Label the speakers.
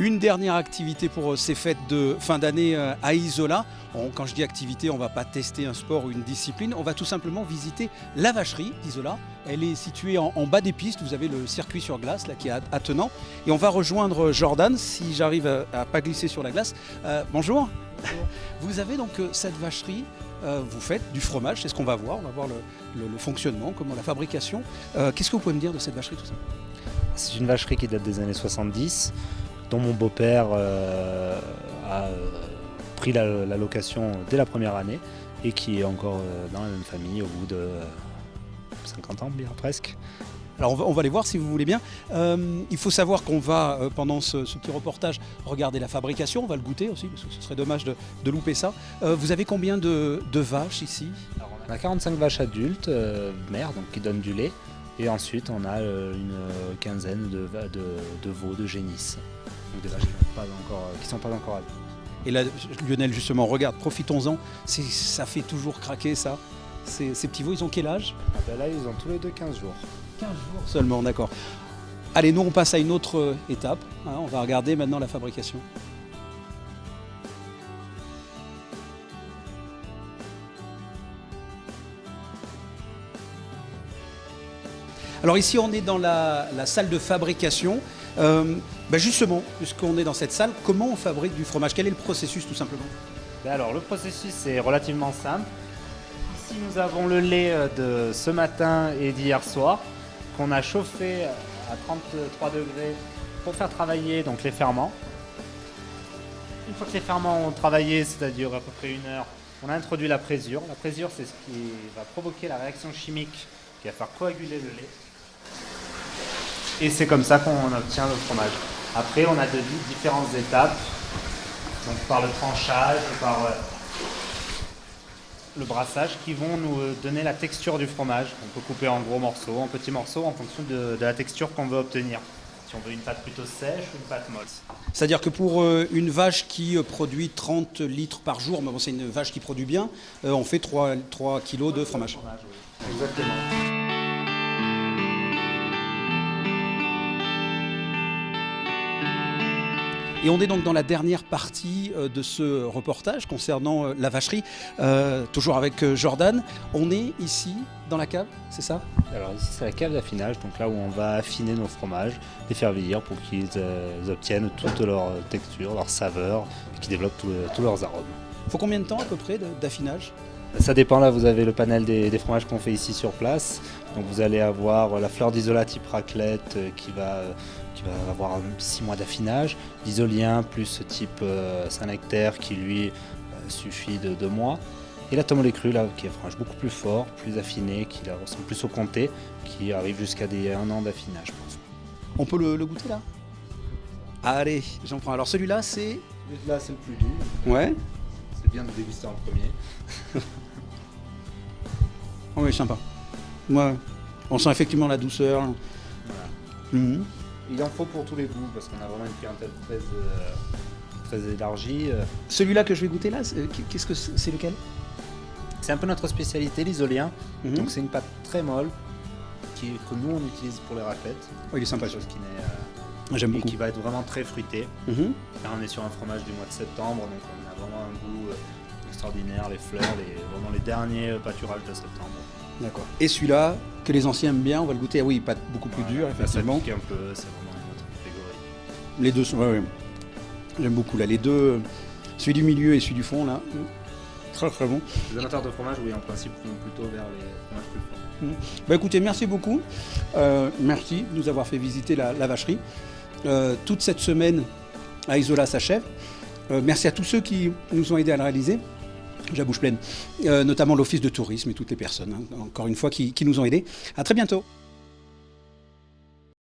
Speaker 1: Une dernière activité pour ces fêtes de fin d'année à Isola. Quand je dis activité, on ne va pas tester un sport ou une discipline, on va tout simplement visiter la vacherie d'Isola. Elle est située en bas des pistes, vous avez le circuit sur glace là, qui est attenant. Et on va rejoindre Jordan, si j'arrive à ne pas glisser sur la glace. Bonjour. Vous avez donc cette vacherie, vous faites du fromage, c'est ce qu'on va voir le fonctionnement, comment la fabrication. Qu'est-ce que vous pouvez me dire de cette vacherie tout ça?
Speaker 2: C'est une vacherie qui date des années 70, dont mon beau-père a pris la location dès la première année et qui est encore dans la même famille au bout de 50 ans, bien presque.
Speaker 1: Alors on va les voir si vous voulez bien. Il faut savoir qu'on va, pendant ce petit reportage, regarder la fabrication. On va le goûter aussi, parce que ce serait dommage de louper ça. Vous avez combien de vaches ici?
Speaker 2: Alors, on a 45 vaches adultes, mères, donc qui donnent du lait. Et ensuite, on a une quinzaine de veaux de génisses. Donc des vaches qui ne sont pas encore adultes.
Speaker 1: Et là, Lionel, justement, regarde, profitons-en. Ça fait toujours craquer, ça. Ces petits veaux, ils ont quel âge?
Speaker 2: Là, ils ont tous les deux 15 jours.
Speaker 1: 15 jours seulement, d'accord. Allez, nous, on passe à une autre étape. On va regarder maintenant la fabrication. Alors ici, on est dans la salle de fabrication. Justement, puisqu'on est dans cette salle, comment on fabrique du fromage? Quel est le processus, tout simplement?
Speaker 2: Alors, le processus est relativement simple. Ici, nous avons le lait de ce matin et d'hier soir qu'on a chauffé à 33 degrés pour faire travailler donc, les ferments. Une fois que les ferments ont travaillé, c'est-à-dire à peu près 1 heure, on a introduit la présure. La présure, c'est ce qui va provoquer la réaction chimique qui va faire coaguler le lait. Et c'est comme ça qu'on obtient le fromage. Après, on a différentes étapes, donc par le tranchage, par le brassage, qui vont nous donner la texture du fromage. On peut couper en gros morceaux, en petits morceaux, en fonction de la texture qu'on veut obtenir. Si on veut une pâte plutôt sèche ou une pâte molle.
Speaker 1: C'est-à-dire que pour une vache qui produit 30 litres par jour, mais bon, c'est une vache qui produit bien, on fait 3 kilos de fromage.
Speaker 2: Oui. Exactement.
Speaker 1: Et on est donc dans la dernière partie de ce reportage concernant la vacherie, toujours avec Jordan. On est ici dans la cave, c'est ça?
Speaker 2: Alors ici c'est la cave d'affinage, donc là où on va affiner nos fromages, les faire vieillir pour qu'ils obtiennent toute leur texture, leur saveur, et qu'ils développent tous leurs arômes.
Speaker 1: Il faut combien de temps à peu près d'affinage?
Speaker 2: Ça dépend, là vous avez le panel des fromages qu'on fait ici sur place. Donc vous allez avoir la fleur d'Isola type raclette qui va avoir 6 mois d'affinage, l'Isolien plus type Saint-Nectaire qui lui suffit de 2 mois. Et la Tomollet crue là, qui est un fromage beaucoup plus fort, plus affiné, qui ressemble plus au comté, qui arrive jusqu'à 1 an d'affinage. Je pense.
Speaker 1: On peut le goûter là? Allez, j'en prends. Alors celui-là c'est...
Speaker 2: Là c'est le plus doux.
Speaker 1: Ouais.
Speaker 2: C'est bien de déguster en premier.
Speaker 1: Oh oui, sympa. Ouais. On sent effectivement la douceur.
Speaker 2: Voilà. Mmh. Il en faut pour tous les goûts parce qu'on a vraiment une clientèle très élargie.
Speaker 1: Celui-là que je vais goûter là, qu'est-ce que c'est lequel?
Speaker 2: C'est un peu notre spécialité, l'isolien.
Speaker 1: Mmh.
Speaker 2: Donc c'est une pâte très molle que nous on utilise pour les raclettes.
Speaker 1: Oh, il est sympa.
Speaker 2: J'aime beaucoup. Qui va être vraiment très fruité.
Speaker 1: Mmh.
Speaker 2: Là on est sur un fromage du mois de septembre, donc on a vraiment un goût extraordinaire, les fleurs, vraiment les derniers pâturages de septembre.
Speaker 1: D'accord. Et celui-là, que les anciens aiment bien, on va le goûter. Ah oui, pas beaucoup plus dur, effectivement.
Speaker 2: Ça pique un peu, c'est vraiment notre catégorie.
Speaker 1: Les deux sont... Ouais. J'aime beaucoup là. Les deux, celui du milieu et celui du fond là. Très très bon.
Speaker 2: Les amateurs de fromage, oui, en principe, vont plutôt vers les fromages plus forts.
Speaker 1: Écoutez, merci beaucoup. Merci de nous avoir fait visiter la vacherie. Toute cette semaine à Isola s'achève. Merci à tous ceux qui nous ont aidés à le réaliser. J'ai la bouche pleine. Notamment l'Office de tourisme et toutes les personnes, encore une fois, qui nous ont aidés. À très bientôt.